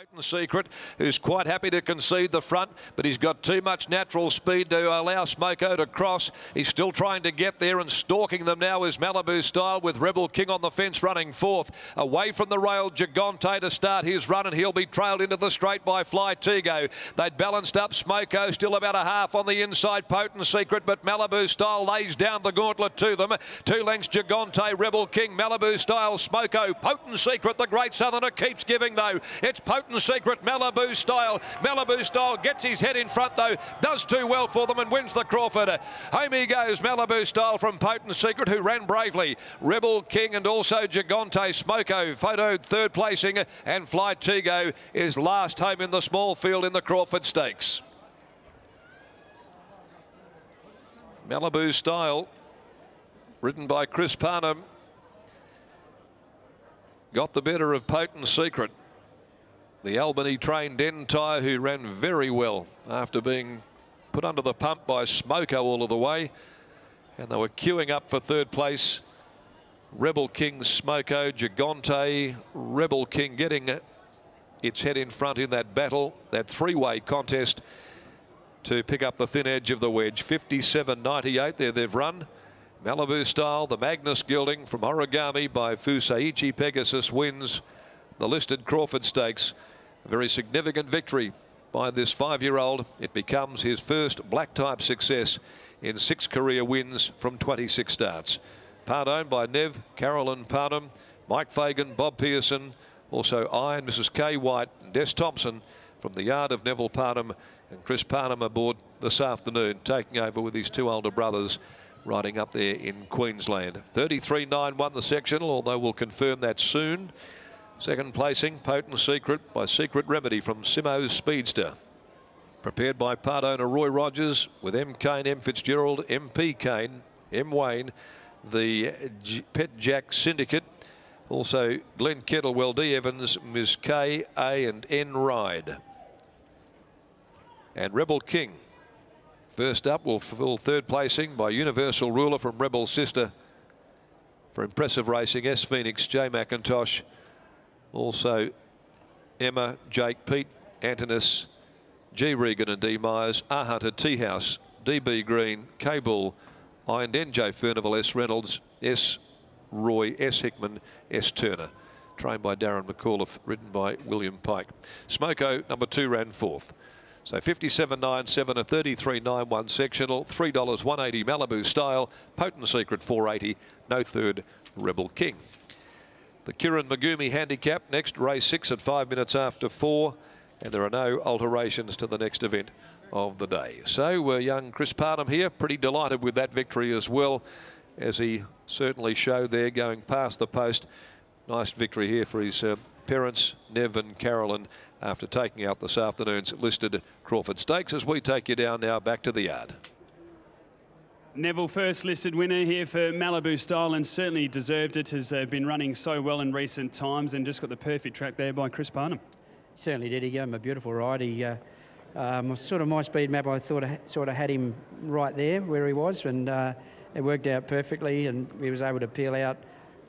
Potent Secret, who's quite happy to concede the front, but he's got too much natural speed to allow Smoko to cross. He's still trying to get there, and stalking them now is Malibu Style, with Rebel King on the fence running fourth. Away from the rail, Gigante to start his run, and he'll be trailed into the straight by Fly Tigo. They'd balanced up. Smoko still about a half on the inside. Potent Secret, but Malibu Style lays down the gauntlet to them. 2 lengths Gigante, Rebel King, Malibu Style, Smoko. Potent Secret, the Great Southerner, keeps giving though. It's Potent Secret, Malibu Style. Malibu Style gets his head in front though, does too well for them and wins the Crawford. Home he goes, Malibu Style from Potent Secret, who ran bravely. Rebel King and also Gigante. Smoko photoed third placing, and Fly Tigo is last home in the small field in the Crawford Stakes. Malibu Style, ridden by Chris Parnham, got the better of Potent Secret. The Albany-trained Entire, who ran very well after being put under the pump by Smoko all of the way. And they were queuing up for third place. Rebel King, Smoko, Gigante, Rebel King getting its head in front in that battle, that three-way contest to pick up the thin edge of the wedge. 57.98 there they've run. Malibu Style, the Magnus Gelding from Origami by Fusaichi Pegasus, wins the listed Crawford Stakes. A very significant victory by this 5-year-old. It becomes his first black type success in 6 career wins from 26 starts. Part owned by Nev, Carolyn Parnham, Mike Fagan, Bob Pearson, also Iron, Mrs. Kay White, and Des Thompson from the yard of Neville Parnham, and Chris Parnham aboard this afternoon, taking over with his 2 older brothers riding up there in Queensland. 33.9 won the sectional, although we'll confirm that soon. Second placing, Potent Secret by Secret Remedy from Simo's Speedster. Prepared by part owner Roy Rogers, with M. Kane, M. Fitzgerald, MP Kane, M. Wayne, the Pet Jack Syndicate, also Glenn Kettlewell, D. Evans, Ms. K, A and N Ride. And Rebel King, first up, will fulfill third placing by Universal Ruler from Rebel Sister for impressive racing. S. Phoenix, J. McIntosh, also Emma, Jake, Pete, Antonis, G. Regan and D. Myers, R. Hunter, T. House, D.B. Green, K. Bull, I and N.J. Furnival, S. Reynolds, S. Roy, S. Hickman, S. Turner. Trained by Darren McAuliffe, ridden by William Pike. Smoko, number 2, ran fourth. So 57.97, a 33.91 sectional, $3 180 Malibu Style, Potent Secret 480, no third Rebel King. The Kiran Magumi handicap next, race 6 at 5 minutes after 4, and there are no alterations to the next event of the day. So young Chris Parnham here, pretty delighted with that victory as well, as he certainly showed there going past the post. Nice victory here for his parents, Nev and Carolyn, after taking out this afternoon's listed Crawford Stakes, as we take you down now back to the yard. Neville, first listed winner here for Malibu Style, and certainly deserved it. Has been running so well in recent times, and just got the perfect track there by Chris Parnham. Certainly did. He gave him a beautiful ride. He sort of my speed map, I thought sort of had him right there where he was, and it worked out perfectly, and he was able to peel out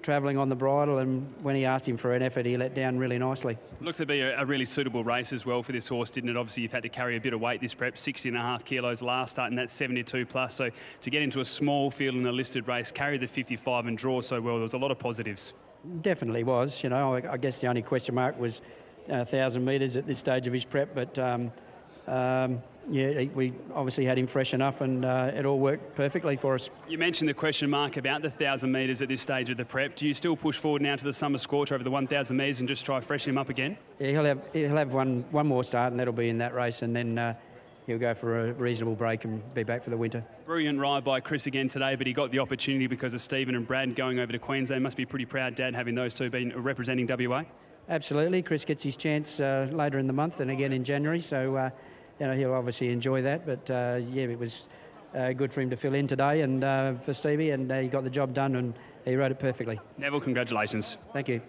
travelling on the bridle, and when he asked him for an effort, he let down really nicely. Looked to be a really suitable race as well for this horse, didn't it? Obviously, you've had to carry a bit of weight this prep, 60.5 kilos last start, and that's 72 plus. So to get into a small field in a listed race, carry the 55 and draw so well, there was a lot of positives. Definitely was. You know, I guess the only question mark was 1,000 metres at this stage of his prep, but yeah, we obviously had him fresh enough, and it all worked perfectly for us. You mentioned the question mark about the 1,000 metres at this stage of the prep. Do you still push forward now to the summer scorch over the 1,000 metres and just try to freshen him up again? Yeah, he'll have one more start, and that'll be in that race, and then he'll go for a reasonable break and be back for the winter. Brilliant ride by Chris again today, but he got the opportunity because of Stephen and Brad going over to Queensland. Must be pretty proud, Dad, having those two been representing WA. Absolutely. Chris gets his chance later in the month and again in January, so you know, he'll obviously enjoy that, but yeah, it was good for him to fill in today, and for Stevie, and he got the job done, and he rode it perfectly. Neville, congratulations. Thank you.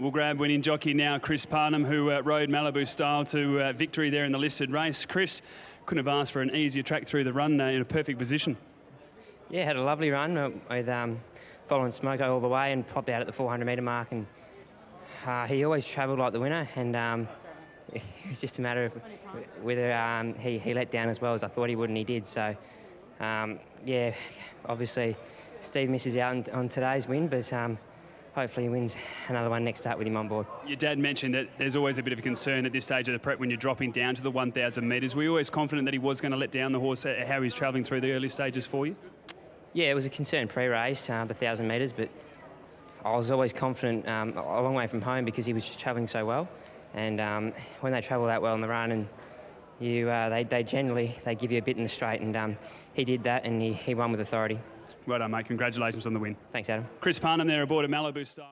We'll grab winning jockey now, Chris Parnham, who rode Malibu Style to victory there in the listed race. Chris, couldn't have asked for an easier track through the run in a perfect position. Yeah, had a lovely run with following Smoko all the way and popped out at the 400-metre mark. And he always travelled like the winner, and it was just a matter of whether he let down as well as I thought he would, and he did. So, yeah, obviously Steve misses out on today's win, but hopefully he wins another one next start with him on board. Your dad mentioned that there's always a bit of a concern at this stage of the prep when you're dropping down to the 1,000 metres. Were you always confident that he was going to let down the horse, how he's travelling through the early stages for you? Yeah, it was a concern pre-race, the 1,000 metres, but I was always confident a long way from home because he was just travelling so well. And when they travel that well in the run, and they generally give you a bit in the straight, and he did that, and he won with authority. Well done, mate. Congratulations on the win. Thanks, Adam. Chris Parnham there aboard a Malibu Style.